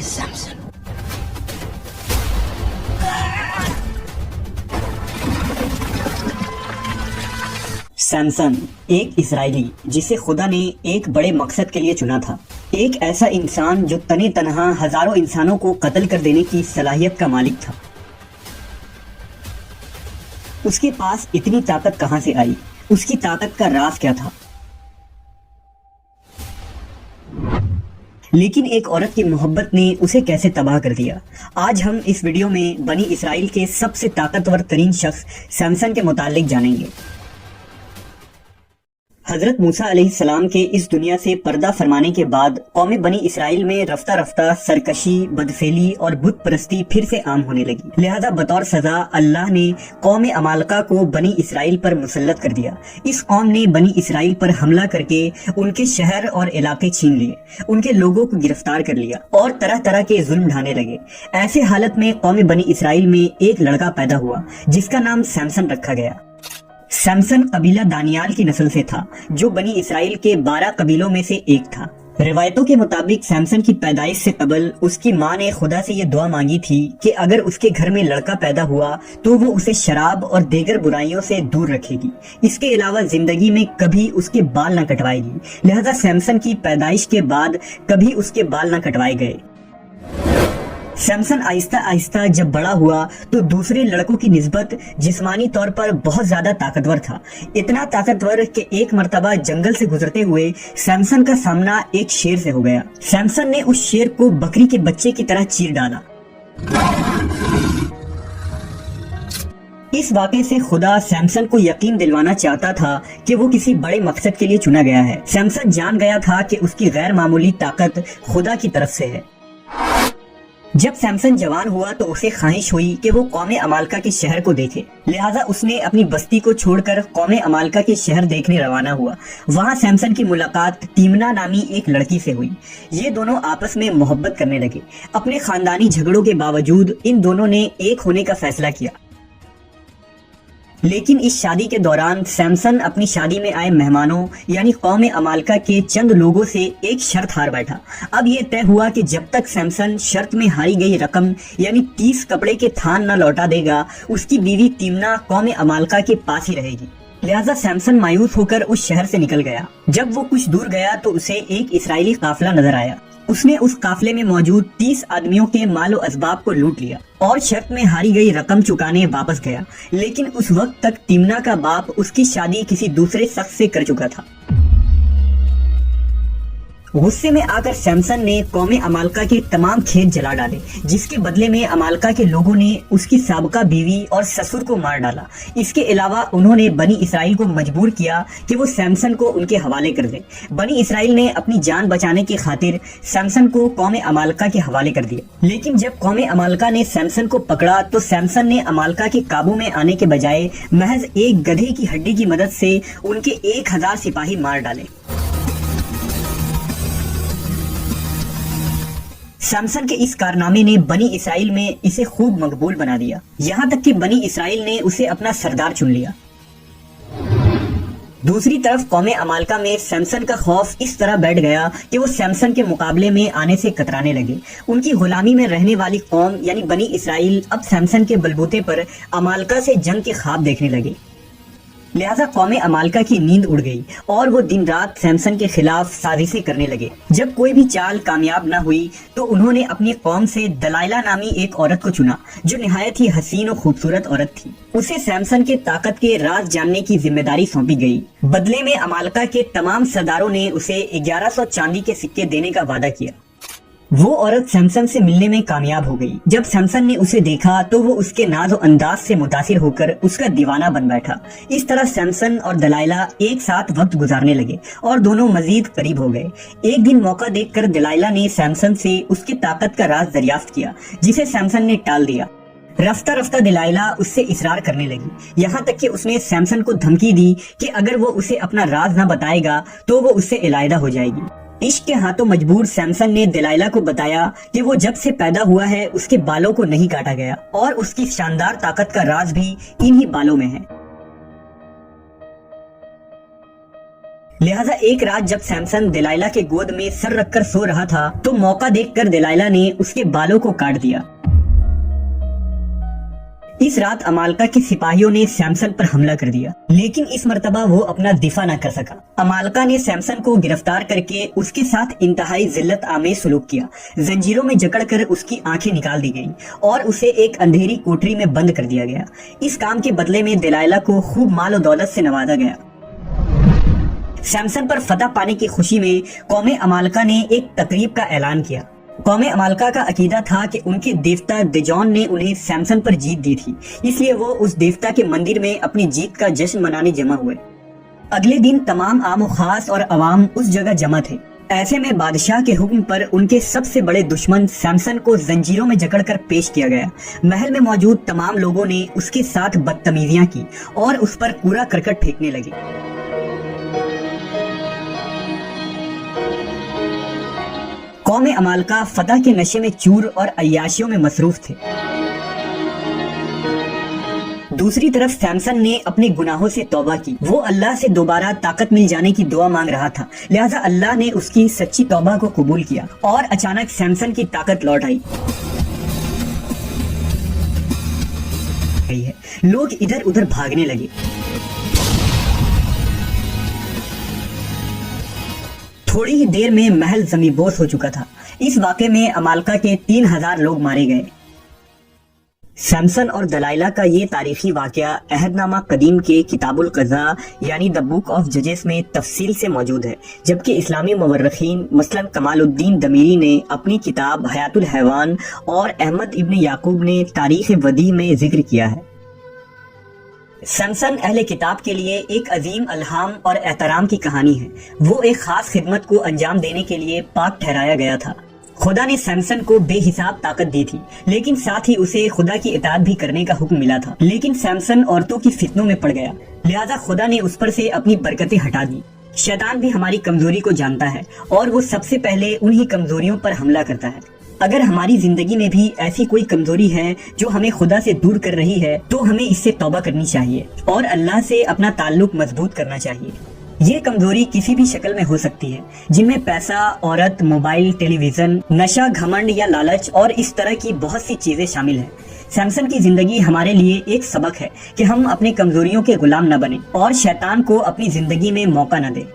is Samson. Samson एक Israeli जिसे खुदा ने एक बड़े मकसद के लिए चुना था। एक ऐसा इंसान जो तने तनहा हजारों इंसानों को कत्ल कर देने की सलाहियत का मालिक था। उसके पास इतनी ताकत कहां से आई? उसकी ताकत का राज क्या था? लेकिन एक औरत की मोहब्बत ने उसे कैसे तबाह कर दिया? आज हम इस वीडियो में बनी इसराइल के सबसे ताकतवर तरीन शख्स सैमसन के मुतालिक जानेंगे। हजरत मूसा अलैहिस्सलाम के इस दुनिया से पर्दा फरमाने के बाद कौम बनी इसराइल में रफ्ता रफ्ता सरकशी, बदफेली और बुत परस्ती फिर से आम होने लगी। लिहाजा बतौर सजा अल्लाह ने कौम अमालका को बनी इसराइल पर मुसल्लत कर दिया। इस कौम ने बनी इसराइल पर हमला करके उनके शहर और इलाके छीन लिए, उनके लोगों को गिरफ्तार कर लिया और तरह तरह के जुल्म ढाने लगे। ऐसे हालत में कौम बनी इसराइल में एक लड़का पैदा हुआ जिसका नाम सैमसन रखा गया। सैमसन कबीला दानियाल की नस्ल से था, जो बनी इसराइल के 12 कबीलों में से एक था। रिवायतों के मुताबिक सैमसन की पैदाइश से कबल उसकी माँ ने खुदा से ये दुआ मांगी थी कि अगर उसके घर में लड़का पैदा हुआ तो वो उसे शराब और दीगर बुराइयों से दूर रखेगी। इसके अलावा जिंदगी में कभी उसके बाल न कटवाएगी। लिहाजा सैमसन की पैदाइश के बाद कभी उसके बाल न कटवाए गए। सैमसन आहिस्ता आहिस्ता जब बड़ा हुआ तो दूसरे लड़कों की निस्बत जिस्मानी तौर पर बहुत ज्यादा ताकतवर था। इतना ताकतवर कि एक मर्तबा जंगल से गुजरते हुए सैमसन का सामना एक शेर से हो गया। सैमसन ने उस शेर को बकरी के बच्चे की तरह चीर डाला। इस वाक़े से खुदा सैमसन को यकीन दिलवाना चाहता था कि वो किसी बड़े मकसद के लिए चुना गया है। सैमसन जान गया था कि उसकी गैर मामूली ताकत खुदा की तरफ से है। जब सैमसन जवान हुआ तो उसे ख्वाहिश हुई कि वो कौम अमालका के शहर को देखे। लिहाजा उसने अपनी बस्ती को छोड़कर कौम अमालका के शहर देखने रवाना हुआ। वहाँ सैमसन की मुलाकात तीमना नामी एक लड़की से हुई। ये दोनों आपस में मोहब्बत करने लगे। अपने खानदानी झगड़ों के बावजूद इन दोनों ने एक होने का फैसला किया। लेकिन इस शादी के दौरान सैमसन अपनी शादी में आए मेहमानों यानी कौम अमालका के चंद लोगों से एक शर्त हार बैठा। अब ये तय हुआ कि जब तक सैमसन शर्त में हारी गई रकम यानी 30 कपड़े के थान न लौटा देगा, उसकी बीवी तीमना कौम अमालका के पास ही रहेगी। लिहाजा सैमसन मायूस होकर उस शहर से निकल गया। जब वो कुछ दूर गया तो उसे एक इसराइली काफिला नजर आया। उसने उस काफिले में मौजूद 30 आदमियों के मालो असबाब को लूट लिया और शर्त में हारी गई रकम चुकाने वापस गया। लेकिन उस वक्त तक तीमना का बाप उसकी शादी किसी दूसरे शख्स से कर चुका था। गुस्से में आकर सैमसन ने कौम अमालका के तमाम खेत जला डाले, जिसके बदले में अमालका के लोगों ने उसकी साबका बीवी और ससुर को मार डाला। इसके अलावा उन्होंने बनी इसराइल को मजबूर किया कि वो सैमसन को उनके हवाले कर दें। बनी इसराइल ने अपनी जान बचाने की खातिर सैमसन को कौम अमालका के हवाले कर दिया। लेकिन जब कौम अमालका ने सैमसन को पकड़ा तो सैमसन ने अमालका के काबू में आने के बजाय महज एक गधे की हड्डी की मदद से उनके 1000 सिपाही मार डाले। सैमसन के इस कारनामे ने बनी इसराइल में इसे खूब मकबूल बना दिया। यहाँ तक कि बनी इसराइल ने उसे अपना सरदार चुन लिया। दूसरी तरफ कौम अमालका में सैमसन का खौफ इस तरह बैठ गया कि वो सैमसन के मुकाबले में आने से कतराने लगे। उनकी गुलामी में रहने वाली कौम यानी बनी इसराइल अब सैमसन के बलबूते पर अमालका से जंग के ख्वाब देखने लगे। लिहाजा कौम अमालका की नींद उड़ गई और वो दिन रात सैमसन के खिलाफ साजिशें करने लगे। जब कोई भी चाल कामयाब न हुई तो उन्होंने अपनी कौम से दलाइला नामी एक औरत को चुना, जो निहायत ही हसीन और खूबसूरत औरत थी। उसे सैमसन के ताकत के राज जानने की जिम्मेदारी सौंपी गई। बदले में अमालका के तमाम सरदारों ने उसे 1100 चांदी के सिक्के देने का वादा किया। वो औरत सैमसन से मिलने में कामयाब हो गई। जब सैमसन ने उसे देखा तो वो उसके नाज़ो अंदाज से मुतासिर होकर उसका दीवाना बन बैठा। इस तरह सैमसन और दलाइला एक साथ वक्त गुजारने लगे और दोनों मजीद करीब हो गए। एक दिन मौका देखकर दलाइला ने सैमसन से उसकी ताकत का राज दरियाफ्त किया, जिसे सैमसन ने टाल दिया। रफ्ता रफ्ता दलाइला उससे इसरार करने लगी, यहाँ तक कि उसने सैमसन को धमकी दी कि अगर वो उसे अपना राज न बताएगा तो वो उससे इलायदा हो जाएगी। इश्क के हाथों मजबूर सैमसन ने दलाइला को बताया कि वो जब से पैदा हुआ है उसके बालों को नहीं काटा गया और उसकी शानदार ताकत का राज भी इन्हीं बालों में है। लिहाजा एक रात जब सैमसन दिलाइला के गोद में सर रखकर सो रहा था तो मौका देखकर दिलाइला ने उसके बालों को काट दिया। इस रात अमालका के सिपाहियों ने सैमसन पर हमला कर दिया, लेकिन इस मर्तबा वो अपना दिफा न कर सका। अमालका ने सैमसन को गिरफ्तार करके उसके साथ इंतहाई जिल्लत आमेज सलूक किया। जंजीरों में जकड़कर उसकी आंखें निकाल दी गईं और उसे एक अंधेरी कोठरी में बंद कर दिया गया। इस काम के बदले में दिलाइला को खूब माल और दौलत से नवाजा गया। सैमसन पर फतह पाने की खुशी में कौमे अमालका ने एक तकरीब का ऐलान किया। कौमे अमालका का अकीदा था कि उनके देवता दिजॉन ने उन्हें सैमसन पर जीत दी थी, इसलिए वो उस देवता के मंदिर में अपनी जीत का जश्न मनाने जमा हुए। अगले दिन तमाम आम खास और अवाम उस जगह जमा थे। ऐसे में बादशाह के हुक्म पर उनके सबसे बड़े दुश्मन सैमसन को जंजीरों में जकड़कर पेश किया गया। महल में मौजूद तमाम लोगों ने उसके साथ बदतमीजियां की और उस पर कूड़ा करकट फेंकने लगे। कौमे अमालका फतह के नशे में चूर और अय्याशियों में मसरूफ थे। दूसरी तरफ सैमसन ने अपने गुनाहों से तौबा की। वो अल्लाह से दोबारा ताकत मिल जाने की दुआ मांग रहा था, लिहाजा अल्लाह ने उसकी सच्ची तौबा को कबूल किया और अचानक सैमसन की ताकत लौट आई। लोग इधर उधर भागने लगे। थोड़ी ही देर में महल जमींदोज हो चुका था। इस वाक़े में अमालका के 3000 लोग मारे गए। सैमसन और दलाइला का ये तारीखी वाक़या अहदनामा कदीम के किताबुल क़ज़ा यानी द बुक ऑफ जजेस में तफसील से मौजूद है, जबकि इस्लामी मुवर्रिखीन मसलन कमालुद्दीन दमीरी ने अपनी किताब हयातुल हैवान और अहमद इब्न याकूब ने तारीख वदी में जिक्र किया है। सैमसन अहले किताब के लिए एक अजीम अल्हाम और एहतराम की कहानी है। वो एक खास खिदमत को अंजाम देने के लिए पाक ठहराया गया था। खुदा ने सैमसन को बेहिसाब ताकत दी थी, लेकिन साथ ही उसे खुदा की इताअत भी करने का हुक्म मिला था। लेकिन सैमसन औरतों की फितनों में पड़ गया, लिहाजा खुदा ने उस पर से अपनी बरकतें हटा दी। शैतान भी हमारी कमजोरी को जानता है और वो सबसे पहले उन्हीं कमजोरियों पर हमला करता है। अगर हमारी जिंदगी में भी ऐसी कोई कमजोरी है जो हमें खुदा से दूर कर रही है तो हमें इससे तौबा करनी चाहिए और अल्लाह से अपना ताल्लुक मजबूत करना चाहिए। ये कमजोरी किसी भी शक्ल में हो सकती है, जिनमें पैसा, औरत, मोबाइल, टेलीविजन, नशा, घमंड या लालच और इस तरह की बहुत सी चीजें शामिल हैं। सैमसन की जिंदगी हमारे लिए एक सबक है कि हम अपनी कमजोरियों के गुलाम न बने और शैतान को अपनी जिंदगी में मौका न दें।